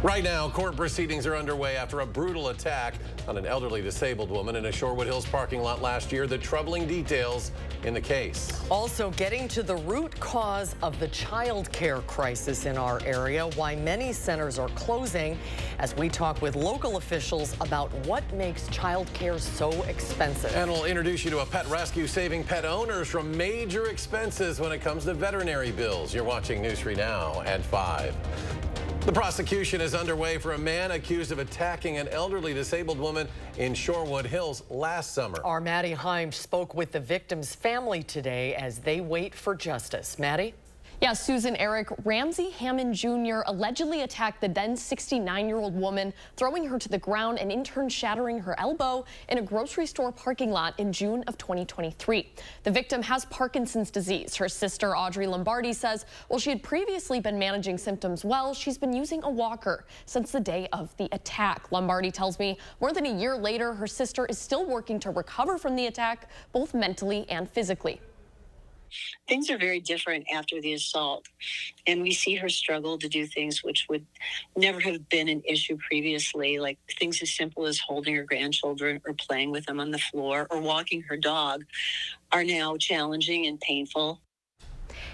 Right now, court proceedings are underway after a brutal attack on an elderly disabled woman in a Shorewood Hills parking lot last year. The troubling details in the case. Also getting to the root cause of the child care crisis in our area, why many centers are closing, as we talk with local officials about what makes child care so expensive. And we'll introduce you to a pet rescue saving pet owners from major expenses when it comes to veterinary bills. You're watching News 3 Now at 5. The prosecution is underway for a man accused of attacking an elderly disabled woman in Shorewood Hills last summer. Our Maddie Heim spoke with the victim's family today as they wait for justice. Maddie? Yeah, Susan, Eric, Ramsey Hammond Jr. allegedly attacked the then 69-year-old woman, throwing her to the ground and in turn shattering her elbow in a grocery store parking lot in June of 2023. The victim has Parkinson's disease. Her sister, Audrey Lombardi, says while she had previously been managing symptoms well, she's been using a walker since the day of the attack. Lombardi tells me more than a year later, her sister is still working to recover from the attack, both mentally and physically. Things are very different after the assault, and we see her struggle to do things which would never have been an issue previously, like things as simple as holding her grandchildren or playing with them on the floor or walking her dog are now challenging and painful.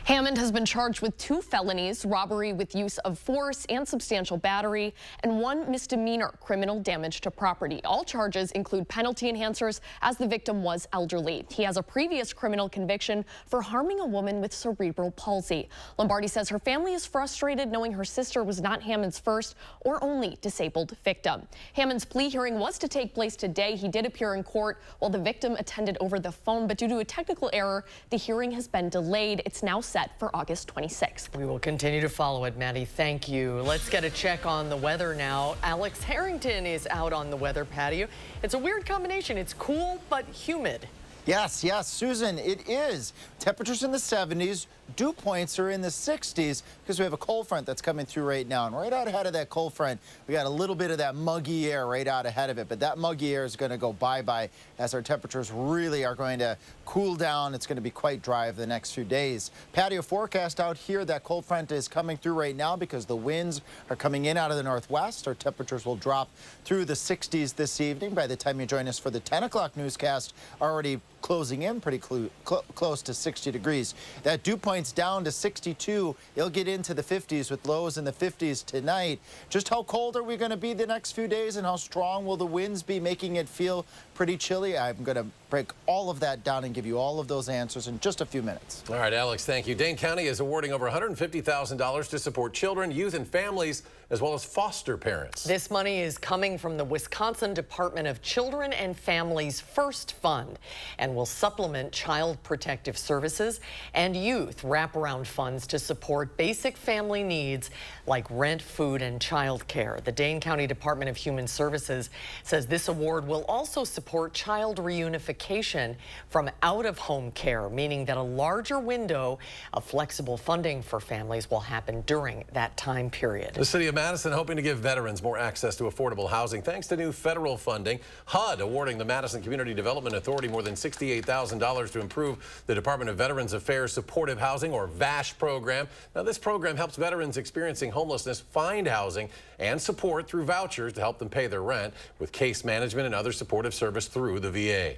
Hammond has been charged with 2 felonies, robbery with use of force and substantial battery, and 1 misdemeanor, criminal damage to property. All charges include penalty enhancers as the victim was elderly. He has a previous criminal conviction for harming a woman with cerebral palsy. Lombardi says her family is frustrated knowing her sister was not Hammond's first or only disabled victim. Hammond's plea hearing was to take place today. He did appear in court while the victim attended over the phone, but due to a technical error, the hearing has been delayed. It's now set for August 26th. We will continue to follow it, Maddie. Thank you. Let's get a check on the weather now. Alex Harrington is out on the weather patio. It's a weird combination. It's cool, but humid. Yes, Susan, it is. Temperatures in the 70s, dew points are in the 60s because we have a cold front that's coming through right now. And right out ahead of that cold front, we got a little bit of that muggy air right out ahead of it. But that muggy air is going to go bye-bye as our temperatures really are going to cool down. It's going to be quite dry over the next few days. Patio forecast out here, that cold front is coming through right now because the winds are coming in out of the northwest. Our temperatures will drop through the 60s this evening. By the time you join us for the 10 o'clock newscast, already closing in pretty close to 60 degrees. That dew point's down to 62. It'll get into the 50s with lows in the 50s tonight. Just how cold are we going to be the next few days and how strong will the winds be, making it feel pretty chilly? I'm going to break all of that down and give you all of those answers in just a few minutes. All right, Alex, thank you. Dane County is awarding over $150,000 to support children, youth, and families, as well as foster parents. This money is coming from the Wisconsin Department of Children and Families First Fund and will supplement Child Protective Services and youth wraparound funds to support basic family needs like rent, food, and child care. The Dane County Department of Human Services says this award will also support child reunification from out-of-home care, meaning that a larger window of flexible funding for families will happen during that time period. The city of Madison hoping to give veterans more access to affordable housing thanks to new federal funding. HUD awarding the Madison Community Development Authority more than $68,000 to improve the Department of Veterans Affairs Supportive Housing, or VASH program. Now, this program helps veterans experiencing homelessness find housing and support through vouchers to help them pay their rent, with case management and other supportive service through the VA.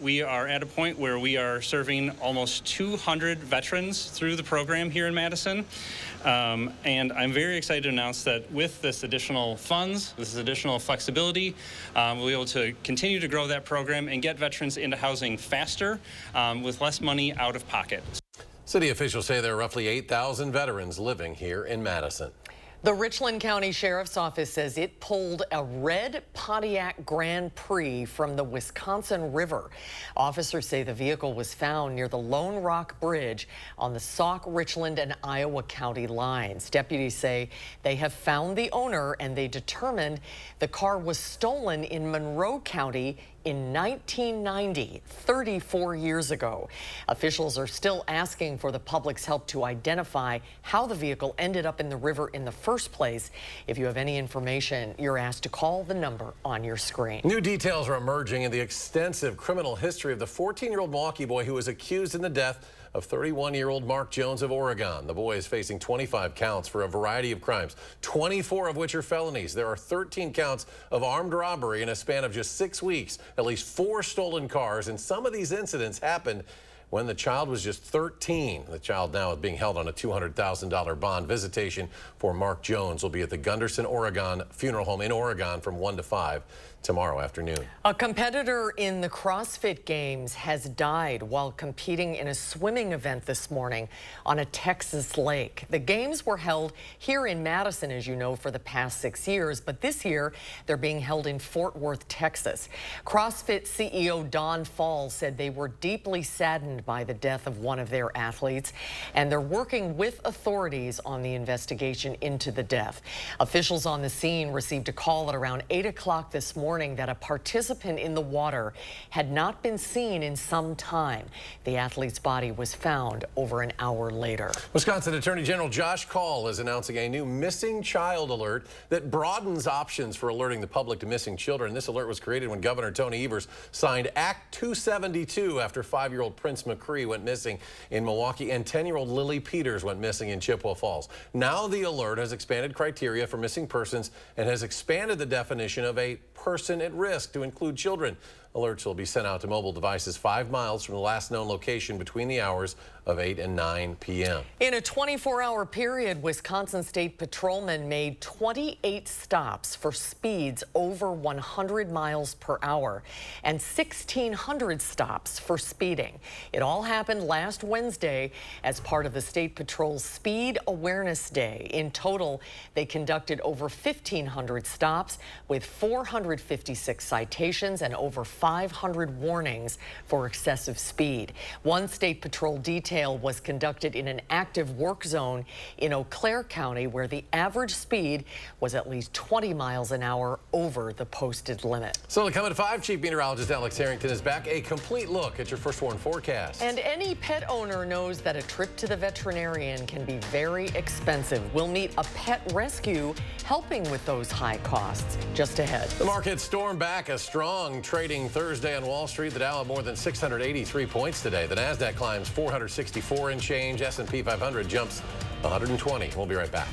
We are at a point where we are serving almost 200 veterans through the program here in Madison. And I'm very excited to announce that with this additional funds, this additional flexibility, we'll be able to continue to grow that program and get veterans into housing faster with less money out of pocket. City officials say there are roughly 8,000 veterans living here in Madison. The Richland County Sheriff's Office says it pulled a red Pontiac Grand Prix from the Wisconsin River. Officers say the vehicle was found near the Lone Rock Bridge on the Sauk, Richland, and Iowa County lines. Deputies say they have found the owner and they determined the car was stolen in Monroe County in 1990, 34 years ago. Officials are still asking for the public's help to identify how the vehicle ended up in the river in the first place. If you have any information, you're asked to call the number on your screen. New details are emerging in the extensive criminal history of the 14-year-old Milwaukee boy who was accused in the death of 31-year-old Mark Jones of Oregon. The boy is facing 25 counts for a variety of crimes, 24 of which are felonies. There are 13 counts of armed robbery in a span of just 6 weeks, at least 4 stolen cars, and some of these incidents happened when the child was just 13. The child now is being held on a $200,000 bond. Visitation for Mark Jones will be at the Gunderson, Oregon Funeral Home in Oregon from 1 to 5 tomorrow afternoon. A competitor in the CrossFit Games has died while competing in a swimming event this morning on a Texas lake. The games were held here in Madison, as you know, for the past 6 years, but this year they're being held in Fort Worth, Texas. CrossFit CEO Don Fall said they were deeply saddened by the death of one of their athletes, and they're working with authorities on the investigation into the death. Officials on the scene received a call at around 8 o'clock this morning that a participant in the water had not been seen in some time. The athlete's body was found over an hour later. Wisconsin Attorney General Josh Kaul is announcing a new missing child alert that broadens options for alerting the public to missing children. This alert was created when Governor Tony Evers signed Act 272 after 5-year-old Prince McCree went missing in Milwaukee and 10-year-old Lily Peters went missing in Chippewa Falls. Now the alert has expanded criteria for missing persons and has expanded the definition of a person at risk to include children. Alerts will be sent out to mobile devices 5 miles from the last known location between the hours of 8 and 9 p.m. In a 24-hour period, Wisconsin State patrolmen made 28 stops for speeds over 100 miles per hour and 1,600 stops for speeding. It all happened last Wednesday as part of the State Patrol's Speed Awareness Day. In total, they conducted over 1,500 stops with 456 citations and over 500 warnings for excessive speed. One State Patrol detail was conducted in an active work zone in Eau Claire County, where the average speed was at least 20 miles an hour over the posted limit. So coming at 5, Chief Meteorologist Alex Harrington is back. A complete look at your first warn forecast. And any pet owner knows that a trip to the veterinarian can be very expensive. We'll meet a pet rescue helping with those high costs just ahead. The markets stormed back. A strong trading Thursday on Wall Street. The Dow had more than 683 points today. The Nasdaq climbs 464 and change. S&P 500 jumps 120. We'll be right back.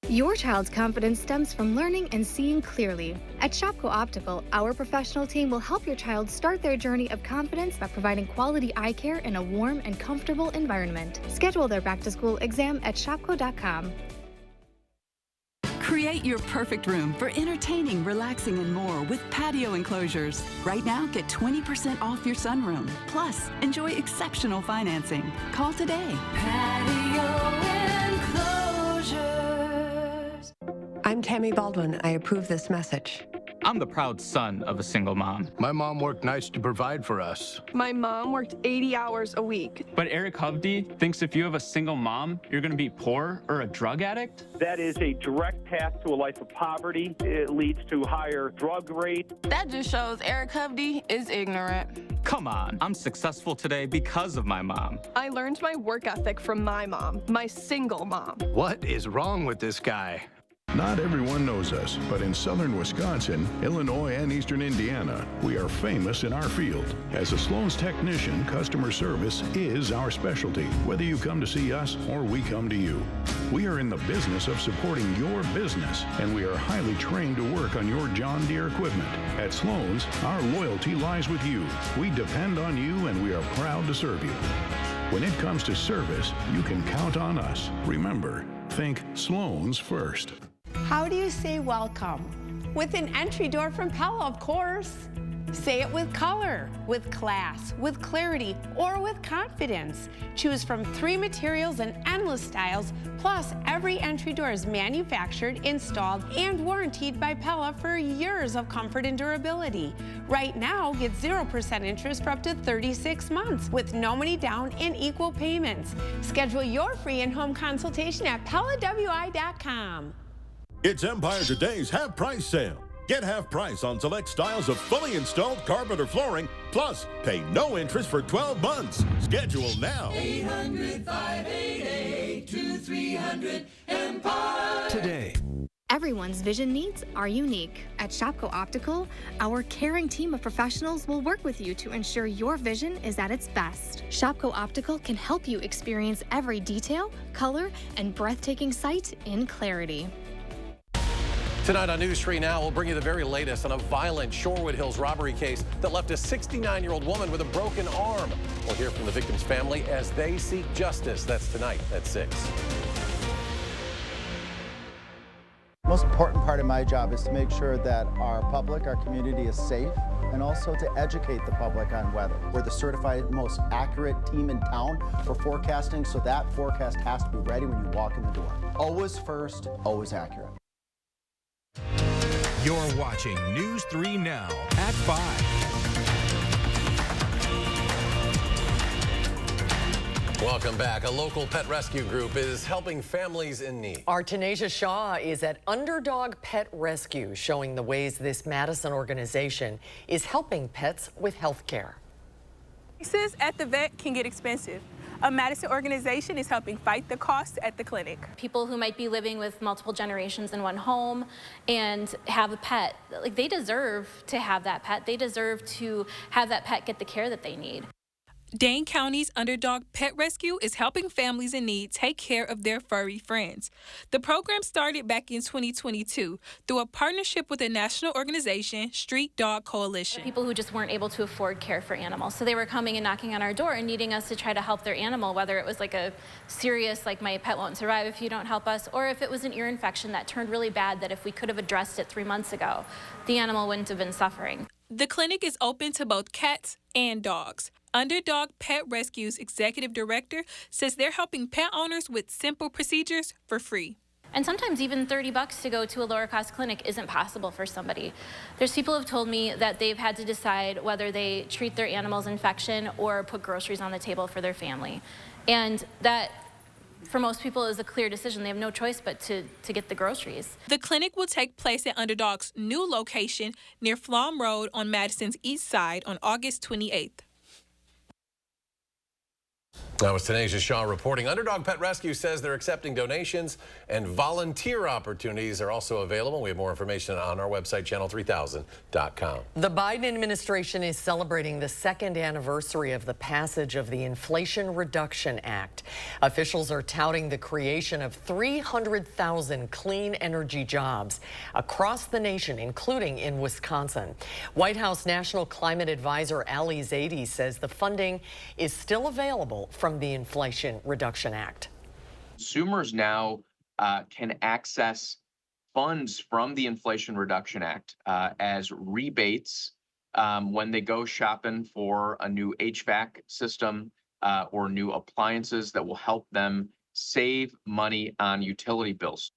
Your child's confidence stems from learning and seeing clearly. At Shopko Optical, our professional team will help your child start their journey of confidence by providing quality eye care in a warm and comfortable environment. Schedule their back-to-school exam at shopko.com. Create your perfect room for entertaining, relaxing, and more with patio enclosures. Right now, get 20% off your sunroom. Plus, enjoy exceptional financing. Call today. Patio Enclosures. I'm Tammy Baldwin. I approve this message. I'm the proud son of a single mom. My mom worked nights to provide for us. My mom worked 80 hours a week. But Eric Hovde thinks if you have a single mom, you're going to be poor or a drug addict? That is a direct path to a life of poverty. It leads to higher drug rates. That just shows Eric Hovde is ignorant. Come on, I'm successful today because of my mom. I learned my work ethic from my mom, my single mom. What is wrong with this guy? Not everyone knows us, but in southern Wisconsin, Illinois, and eastern Indiana, we are famous in our field. As a Sloan's technician, customer service is our specialty, whether you come to see us or we come to you. We are in the business of supporting your business, and we are highly trained to work on your John Deere equipment. At Sloan's, our loyalty lies with you. We depend on you, and we are proud to serve you. When it comes to service, you can count on us. Remember, think Sloan's first. How do you say welcome? With an entry door from Pella, of course. Say it with color, with class, with clarity, or with confidence. Choose from 3 materials and endless styles, plus every entry door is manufactured, installed, and warrantied by Pella for years of comfort and durability. Right now, get 0% interest for up to 36 months with no money down and equal payments. Schedule your free in-home consultation at PellaWI.com. It's Empire Today's half price sale. Get half price on select styles of fully installed carpet or flooring, plus pay no interest for 12 months. Schedule now. 800-588-2300 Empire. Today. Everyone's vision needs are unique. At Shopko Optical, our caring team of professionals will work with you to ensure your vision is at its best. Shopko Optical can help you experience every detail, color, and breathtaking sight in clarity. Tonight on News 3 Now, we'll bring you the very latest on a violent Shorewood Hills robbery case that left a 69-year-old woman with a broken arm. We'll hear from the victim's family as they seek justice. That's tonight at 6. The most important part of my job is to make sure that our public, our community is safe, and also to educate the public on weather. We're the certified most accurate team in town for forecasting, so that forecast has to be ready when you walk in the door. Always first, always accurate. You're watching News 3 Now at 5. Welcome back. A local pet rescue group is helping families in need. Our Tanisha Shaw is at Underdog Pet Rescue, showing the ways this Madison organization is helping pets with health care. Cases at the vet can get expensive. A Madison organization is helping fight the costs at the clinic. People who might be living with multiple generations in one home and have a pet, like, they deserve to have that pet. They deserve to have that pet get the care that they need. Dane County's Underdog Pet Rescue is helping families in need take care of their furry friends. The program started back in 2022 through a partnership with a national organization, Street Dog Coalition. People who just weren't able to afford care for animals. So they were coming and knocking on our door and needing us to try to help their animal, whether it was like a serious, like, my pet won't survive if you don't help us, or if it was an ear infection that turned really bad that if we could have addressed it 3 months ago, the animal wouldn't have been suffering. The clinic is open to both cats and dogs. Underdog Pet Rescue's executive director says they're helping pet owners with simple procedures for free. And sometimes even $30 to go to a lower cost clinic isn't possible for somebody. There's people who have told me that they've had to decide whether they treat their animal's infection or put groceries on the table for their family. And that, for most people, is a clear decision. They have no choice but to get the groceries. The clinic will take place at Underdog's new location near Flom Road on Madison's east side on August 28th. That was Tanisha Shaw reporting. Underdog Pet Rescue says they're accepting donations and volunteer opportunities are also available. We have more information on our website, channel3000.com. The Biden administration is celebrating the 2nd anniversary of the passage of the Inflation Reduction Act. Officials are touting the creation of 300,000 clean energy jobs across the nation, including in Wisconsin. White House National Climate Advisor Ali Zaidi says the funding is still available from the Inflation Reduction Act. Consumers now can access funds from the Inflation Reduction Act as rebates when they go shopping for a new HVAC system or new appliances that will help them save money on utility bills.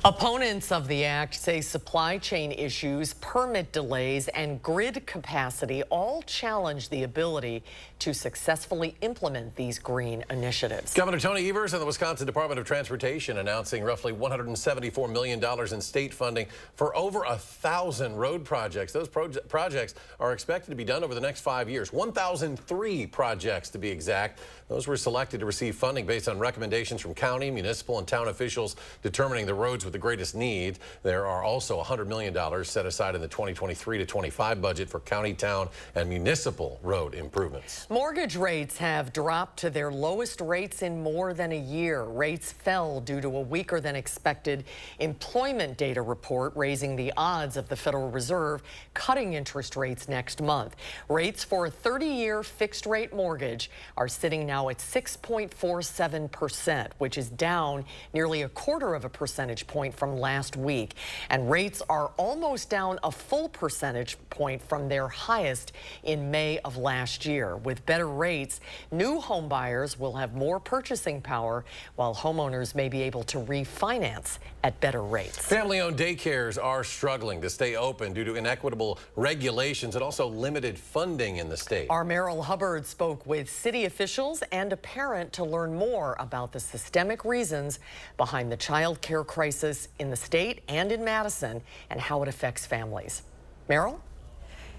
Opponents of the act say supply chain issues, permit delays, and grid capacity all challenge the ability to successfully implement these green initiatives. Governor Tony Evers and the Wisconsin Department of Transportation announcing roughly $174 million in state funding for over 1,000 road projects. Those projects are expected to be done over the next 5 years. 1,003 projects to be exact. Those were selected to receive funding based on recommendations from county, municipal, and town officials determining the roads with the greatest need. There are also $100 million set aside in the 2023 to 25 budget for county, town, and municipal road improvements. Mortgage rates have dropped to their lowest rates in more than a year. Rates fell due to a weaker than expected employment data report, raising the odds of the Federal Reserve cutting interest rates next month. Rates for a 30-year fixed rate mortgage are sitting now at 6.47%, which is down nearly 1/4 percentage point from last week. And rates are almost down a full percentage point from their highest in May of last year. With better rates, new home buyers will have more purchasing power, while homeowners may be able to refinance at better rates. Family-owned daycares are struggling to stay open due to inequitable regulations and also limited funding in the state. Our Merrill Hubbard spoke with city officials and a parent to learn more about the systemic reasons behind the child care crisis in the state and in Madison and how it affects families. Merrill?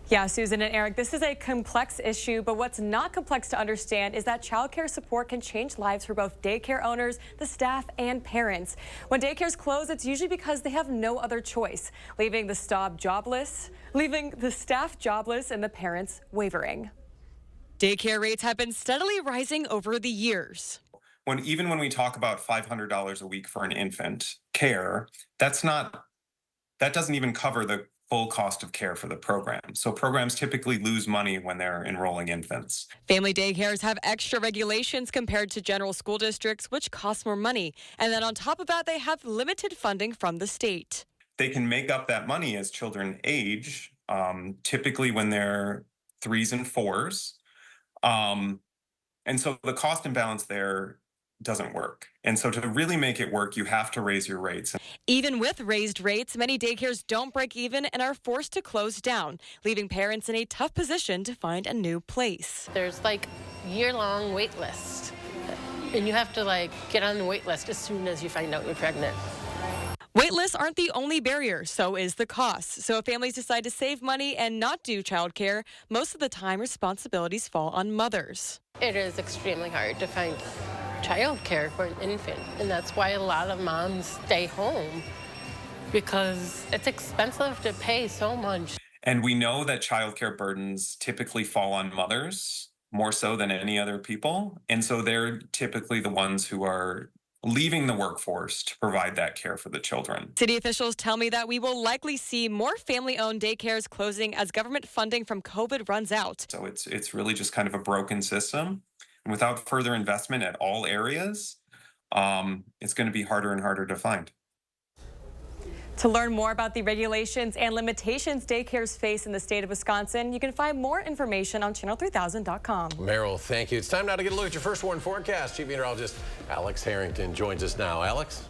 Yeah, Susan and Eric, this is a complex issue, but what's not complex to understand is that childcare support can change lives for both daycare owners, the staff, and parents. When daycares close, it's usually because they have no other choice, leaving the staff jobless, and the parents wavering. Daycare rates have been steadily rising over the years. Even when we talk about $500 a week for an infant care, that doesn't even cover the full cost of care for the program. So programs typically lose money when they're enrolling infants. Family daycares have extra regulations compared to general school districts, which cost more money. And then on top of that, they have limited funding from the state. They can make up that money as children age, typically when they're 3s and 4s. And so the cost imbalance there doesn't work. And so to really make it work, you have to raise your rates. Even with raised rates, many daycares don't break even and are forced to close down, leaving parents in a tough position to find a new place. There's like year-long wait list, and you have to get on the wait list as soon as you find out you're pregnant. Waitlists aren't the only barrier, so is the cost. So if families decide to save money and not do childcare, most of the time responsibilities fall on mothers. It is extremely hard to find childcare for an infant, and that's why a lot of moms stay home, because it's expensive to pay so much. And we know that childcare burdens typically fall on mothers more so than any other people. And so they're typically the ones who are leaving the workforce to provide that care for the children. City officials tell me that we will likely see more family-owned daycares closing as government funding from COVID runs out. So it's really just kind of a broken system. And without further investment at all areas, it's going to be harder and harder to find. To learn more about the regulations and limitations daycares face in the state of Wisconsin, you can find more information on channel3000.com. Meryl, thank you. It's time now to get a look at your first warn forecast. Chief Meteorologist Alex Harrington joins us now. Alex?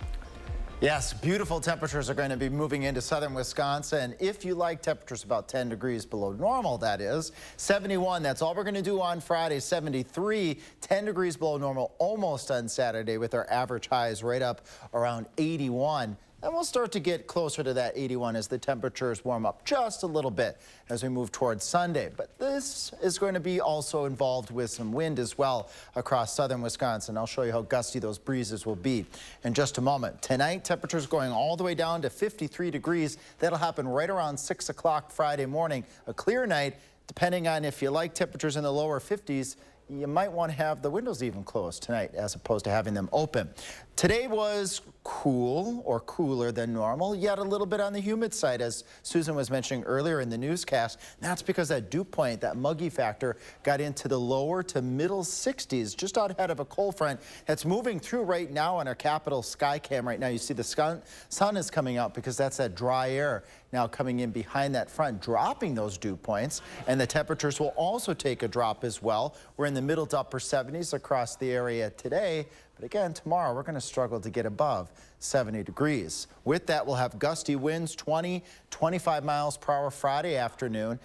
Yes, beautiful temperatures are going to be moving into southern Wisconsin. If you like temperatures about 10 degrees below normal, that is. 71, that's all we're going to do on Friday. 73, 10 degrees below normal almost on Saturday, with our average highs right up around 81. And we'll start to get closer to that 81 as the temperatures warm up just a little bit as we move towards Sunday. But this is going to be also involved with some wind as well across southern Wisconsin. I'll show you how gusty those breezes will be in just a moment. Tonight, temperatures going all the way down to 53 degrees. That'll happen right around 6 o'clock Friday morning. A clear night, depending on if you like temperatures in the lower 50s. You might want to have the windows even closed tonight as opposed to having them open. Today was cool or cooler than normal, yet a little bit on the humid side, as Susan was mentioning earlier in the newscast. That's because that dew point, that muggy factor, got into the lower to middle 60s, just out ahead of a cold front that's moving through right now on our capital sky cam. Right now, you see the sun is coming out because that's that dry air now coming in behind that front, dropping those dew points, and the temperatures will also take a drop as well. We're in the middle to upper 70s across the area today. But again, tomorrow we're going to struggle to get above 70 degrees. With that, we'll have gusty winds, 20, 25 miles per hour Friday afternoon.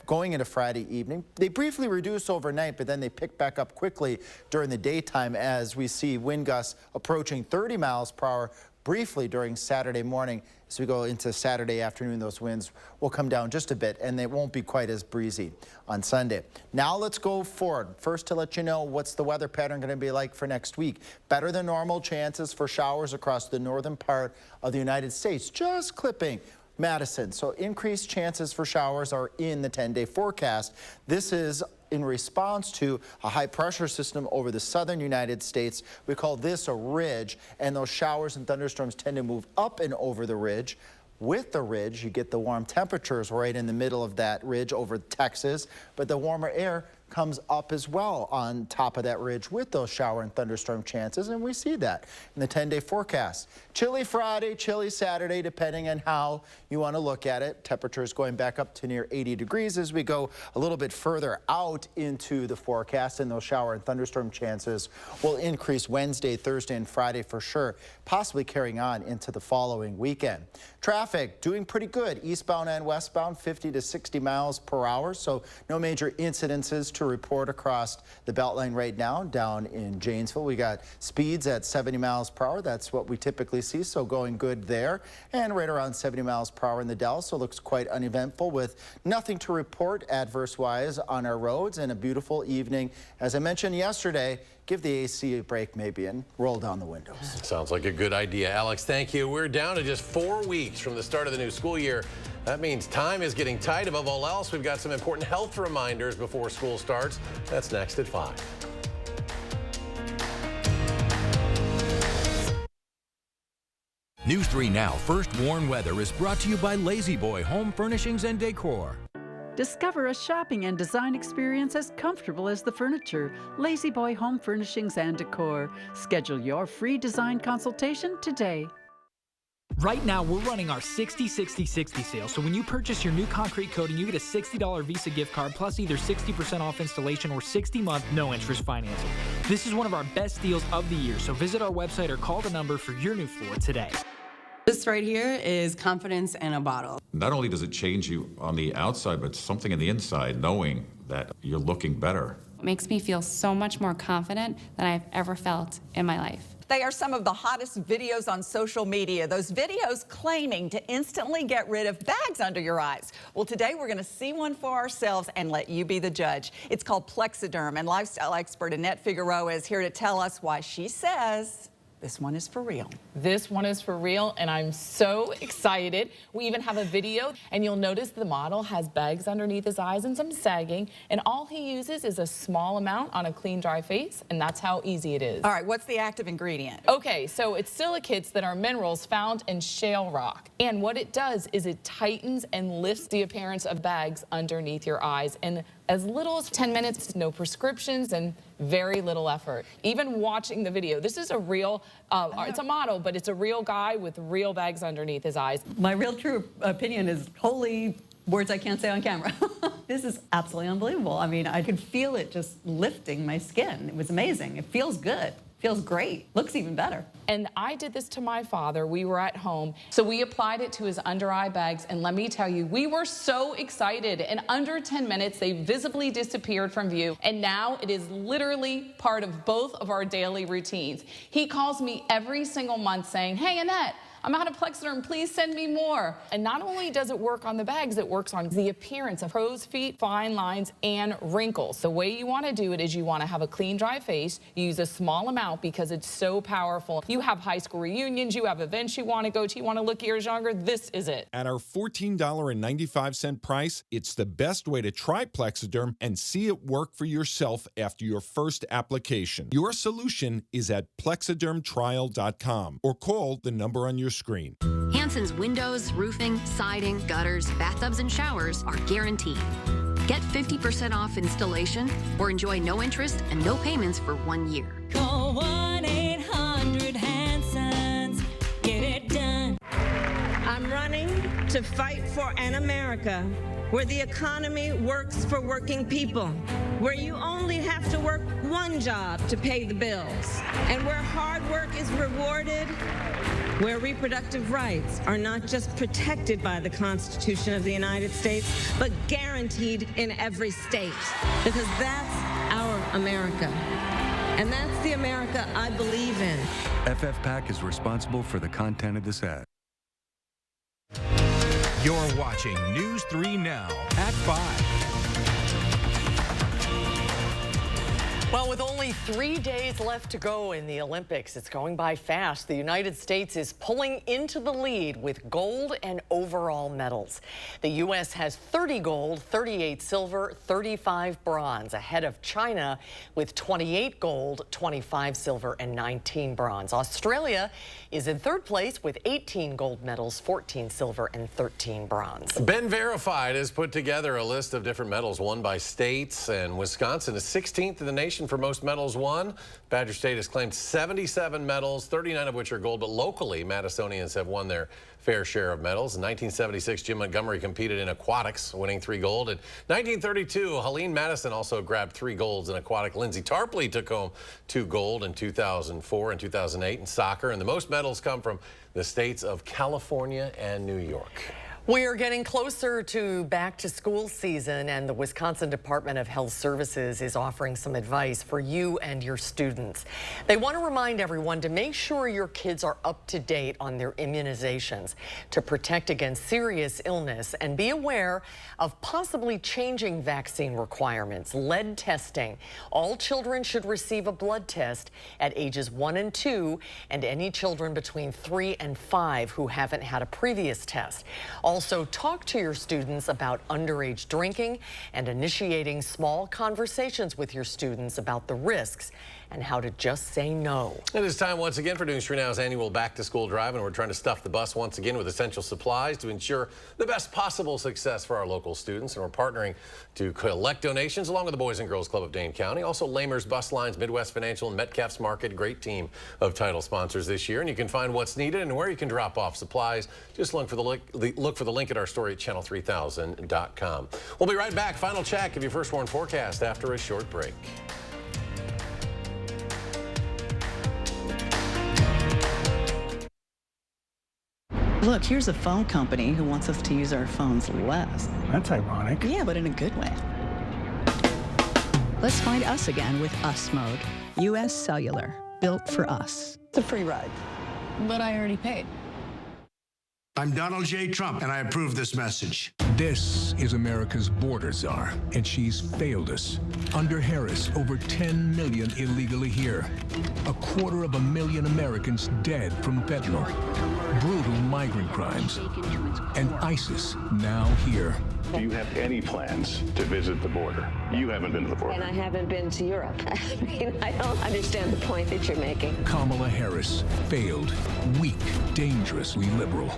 Going into Friday evening, they briefly reduce overnight, but then they pick back up quickly during the daytime as we see wind gusts approaching 30 miles per hour briefly during Saturday morning. As we go into Saturday afternoon, those winds will come down just a bit, and they won't be quite as breezy on Sunday. Now let's go forward. First, to let you know what's the weather pattern going to be like for next week. Better than normal chances for showers across the northern part of the United States, just clipping Madison. So increased chances for showers are in the 10-day forecast. This is in response to a high pressure system over the southern United States. We call this a ridge, and those showers and thunderstorms tend to move up and over the ridge. With the ridge, you get the warm temperatures right in the middle of that ridge over Texas, but the warmer air comes up as well on top of that ridge with those shower and thunderstorm chances, and we see that in the 10-day forecast. Chilly Friday, chilly Saturday, depending on how you want to look at it. Temperatures going back up to near 80 degrees as we go a little bit further out into the forecast, and those shower and thunderstorm chances will increase Wednesday, Thursday, and Friday for sure, possibly carrying on into the following weekend. Traffic doing pretty good, eastbound and westbound, 50 to 60 miles per hour, so no major incidences to report across the Beltline right now down in Janesville. We got speeds at 70 miles per hour. That's what we typically see, so going good there. And right around 70 miles per hour in the Dells, so it looks quite uneventful with nothing to report adverse-wise on our roads, and a beautiful evening. As I mentioned yesterday, give the AC a break maybe and roll down the windows. Sounds like a good idea. Alex, thank you. We're down to just 4 weeks from the start of the new school year. That means time is getting tight. Above all else, we've got some important health reminders before school starts. That's next at 5. News 3 Now First Warn Weather is brought to you by Lazy Boy Home Furnishings and Decor. Discover a shopping and design experience as comfortable as the furniture. Lazy Boy Home Furnishings and Decor. Schedule your free design consultation today. Right now, we're running our 60-60-60 sale. So when you purchase your new concrete coating, you get a $60 Visa gift card plus either 60% off installation or 60-month no-interest financing. This is one of our best deals of the year. So visit our website or call the number for your new floor today. This right here is confidence in a bottle. Not only does it change you on the outside, but something in the inside, knowing that you're looking better. It makes me feel so much more confident than I've ever felt in my life. They are some of the hottest videos on social media. Those videos claiming to instantly get rid of bags under your eyes. Well, today we're going to see one for ourselves and let you be the judge. It's called Plexiderm, and lifestyle expert Annette Figueroa is here to tell us why she says this one is for real. This one is for real, and I'm so excited. We even have a video, and you'll notice the model has bags underneath his eyes and some sagging, and all he uses is a small amount on a clean, dry face, and that's how easy it is. All right, what's the active ingredient? Okay, so it's silicates that are minerals found in shale rock, and what it does is it tightens and lifts the appearance of bags underneath your eyes, and as little as 10 minutes, no prescriptions, and very little effort. Even watching the video, this is a real, it's a model, but it's a real guy with real bags underneath his eyes. My real true opinion is holy words I can't say on camera. This is absolutely unbelievable. I mean, I could feel it just lifting my skin. It was amazing. It feels good. Feels great. Looks even better. And I did this to my father. We were at home. So we applied it to his under eye bags. And let me tell you, we were so excited. In under 10 minutes, they visibly disappeared from view. And now it is literally part of both of our daily routines. He calls me every single month saying, "Hey, Annette, I'm out of Plexiderm, please send me more." And not only does it work on the bags, it works on the appearance of crow's feet, fine lines, and wrinkles. The way you want to do it is you want to have a clean, dry face. You use a small amount because it's so powerful. You have high school reunions, you have events you want to go to, you want to look years younger, this is it. At our $14.95 price, it's the best way to try Plexiderm and see it work for yourself after your first application. Your solution is at plexidermtrial.com or call the number on your screen. Hanson's windows, roofing, siding, gutters, bathtubs, and showers are guaranteed. Get 50% off installation or enjoy no interest and no payments for 1 year. Call 1-800-Hansons. Get it done. I'm running to fight for an America where the economy works for working people, where you only have to work one job to pay the bills, and where hard work is rewarded, where reproductive rights are not just protected by the Constitution of the United States, but guaranteed in every state, because that's our America. And that's the America I believe in. FFPAC is responsible for the content of this ad. You're watching News 3 Now at 5. Well, with only 3 days left to go in the Olympics, it's going by fast. The United States is pulling into the lead with gold and overall medals. The U.S. has 30 gold, 38 silver, 35 bronze, ahead of China with 28 gold, 25 silver, and 19 bronze. Australia is in third place with 18 gold medals, 14 silver, and 13 bronze. Ben Verified has put together a list of different medals won by states, and Wisconsin is 16th in the nation for most medals won. Badger State has claimed 77 medals, 39 of which are gold, but locally, Madisonians have won their fair share of medals. In 1976, Jim Montgomery competed in aquatics, winning 3 gold. In 1932, Helene Madison also grabbed 3 golds in aquatic. Lindsay Tarpley took home 2 gold in 2004 and 2008 in soccer, and the most medals come from the states of California and New York. We are getting closer to back to school season, and the Wisconsin Department of Health Services is offering some advice for you and your students. They want to remind everyone to make sure your kids are up to date on their immunizations to protect against serious illness, and be aware of possibly changing vaccine requirements. Lead testing. All children should receive a blood test at ages 1 and 2, and any children between 3 and 5 who haven't had a previous test. Also, talk to your students about underage drinking and initiating small conversations with your students about the risks and how to just say no. It is time once again for News 3 Now's annual back-to-school drive, and we're trying to stuff the bus once again with essential supplies to ensure the best possible success for our local students. And we're partnering to collect donations along with the Boys and Girls Club of Dane County. Also, Lamers Bus Lines, Midwest Financial, and Metcalf's Market. Great team of title sponsors this year. And you can find what's needed and where you can drop off supplies. Just look for the link at our story at channel3000.com. We'll be right back. Final check of your First Warn forecast after a short break. Look, here's a phone company who wants us to use our phones less. That's ironic. Yeah, but in a good way. Let's find us again with Us Mode. U.S. Cellular, built for us. It's a free ride. But I already paid. I'm Donald J. Trump, and I approve this message. This is America's border czar, and she's failed us. Under Harris, over 10 million illegally here. 250,000 Americans dead from fentanyl. Brutal migrant crimes. And ISIS now here. Do you have any plans to visit the border? You haven't been to the border. And I haven't been to Europe. I mean, I don't understand the point that you're making. Kamala Harris, failed, weak, dangerously liberal.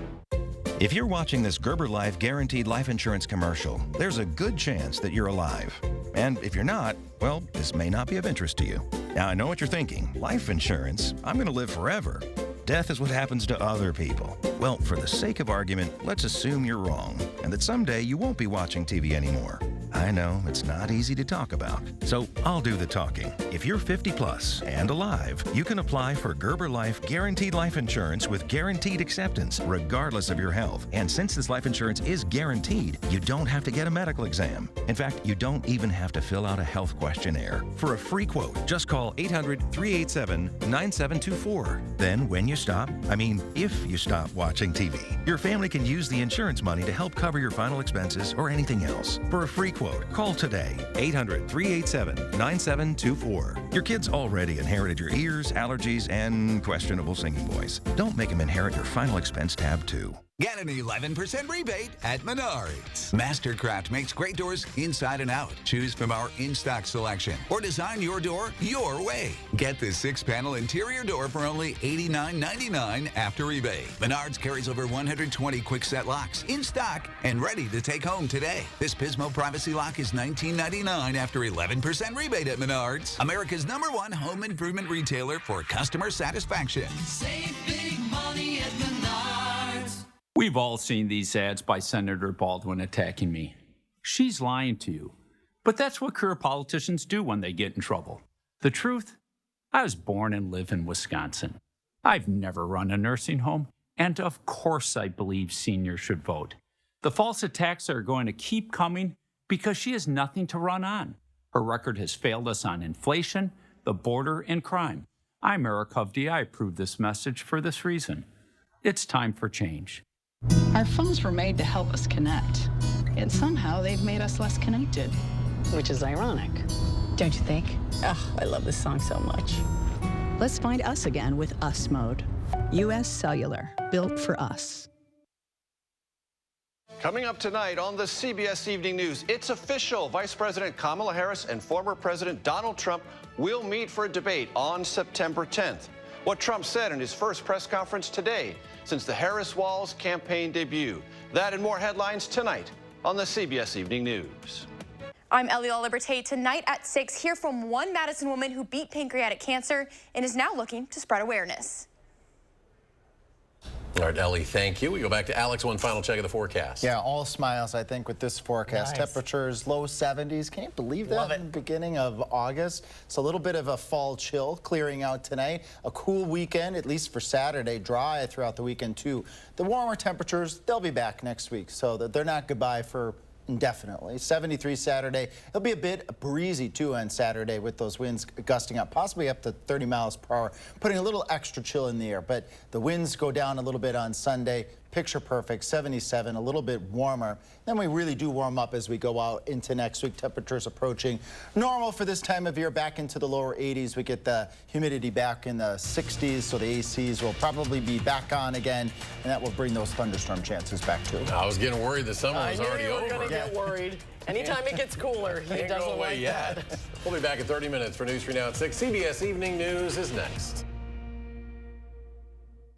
If you're watching this Gerber Life Guaranteed Life Insurance commercial, there's a good chance that you're alive. And if you're not, well, this may not be of interest to you. Now, I know what you're thinking. Life insurance? I'm going to live forever. Death is what happens to other people. Well, for the sake of argument, let's assume you're wrong and that someday you won't be watching TV anymore. I know, it's not easy to talk about, so I'll do the talking. If you're 50 plus and alive, you can apply for Gerber Life Guaranteed Life Insurance with guaranteed acceptance, regardless of your health. And since this life insurance is guaranteed, you don't have to get a medical exam. In fact, you don't even have to fill out a health questionnaire. For a free quote, just call 800-387-9724. Then when you stop, if you stop watching TV, your family can use the insurance money to help cover your final expenses or anything else. For a free quote, call today, 800-387-9724. Your kids already inherited your ears, allergies, and questionable singing voice. Don't make them inherit your final expense tab, too. Get an 11% rebate at Menards. Mastercraft makes great doors inside and out. Choose from our in-stock selection or design your door your way. Get the 6-panel interior door for only $89.99 after rebate. Menards carries over 120 quick-set locks in stock and ready to take home today. This Pismo privacy lock is $19.99 after 11% rebate at Menards. America's #1 home improvement retailer for customer satisfaction. Save big money at Menards. We've all seen these ads by Senator Baldwin attacking me. She's lying to you. But that's what career politicians do when they get in trouble. The truth? I was born and live in Wisconsin. I've never run a nursing home, and of course I believe seniors should vote. The false attacks are going to keep coming because she has nothing to run on. Her record has failed us on inflation, the border, and crime. I'm Eric Hovde. I approve this message for this reason. It's time for change. Our phones were made to help us connect, and somehow they've made us less connected, which is ironic. Don't you think? Oh, I love this song so much. Let's find us again with Us Mode. U.S. Cellular, built for us. Coming up tonight on the CBS Evening News, it's official. Vice President Kamala Harris and former President Donald Trump will meet for a debate on September 10th. What Trump said in his first press conference today since the Harris-Walz campaign debut. That and more headlines tonight on the CBS Evening News. I'm Ellie Liberté. Tonight at 6, hear from one Madison woman who beat pancreatic cancer and is now looking to spread awareness. All right, Ellie, thank you. We go back to Alex, one final check of the forecast. Yeah, all smiles, I think, with this forecast. Nice. Temperatures low 70s. Can you believe that in the beginning of August? It's a little bit of a fall chill clearing out tonight. A cool weekend, at least for Saturday. Dry throughout the weekend, too. The warmer temperatures, they'll be back next week, so that they're not goodbye for indefinitely. 73 Saturday. It'll be a bit breezy, too, on Saturday with those winds gusting up, possibly up to 30 miles per hour, putting a little extra chill in the air. But the winds go down a little bit on Sunday. Picture perfect, 77, a little bit warmer. Then we really do warm up as we go out into next week. Temperatures approaching normal for this time of year, back into the lower 80s. We get the humidity back in the 60s, so the ACs will probably be back on again, and that will bring those thunderstorm chances back too. I was getting worried the summer was already over. I knew you were going to get worried. Anytime it gets cooler, he doesn't like that. We'll be back in 30 minutes for News 3 Now at 6. CBS Evening News is next.